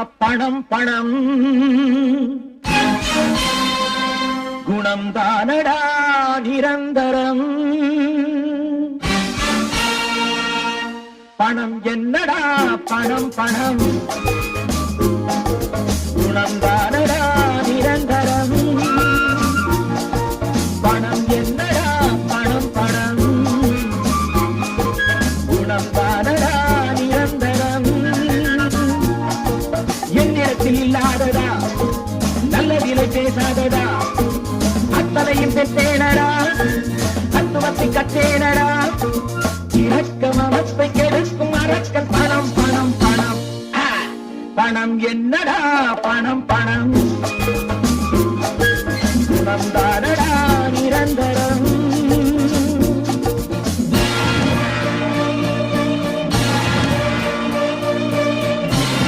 பணம் பணம் குணம் தானடா நிரந்தரம். பணம் என்னடா பணம் பணம் குணம் தானடா நிரந்தரம். பணம் என்னடா பணம் பணம் குணம் தானடா நிரந்தரம். என்னிடத்தில் இல்லாதடா நல்லதிலை பேசாதடா அத்தனையும் பெற்றேனடா தத்துவத்தை கற்றேனடா. இறக்கம் அமைப்பை கெடுக்கும் அரக்கன் பணம் பணம் பணம். பணம் என்னடா பணம் பணம் குணம் தானடா நிரந்தரம்.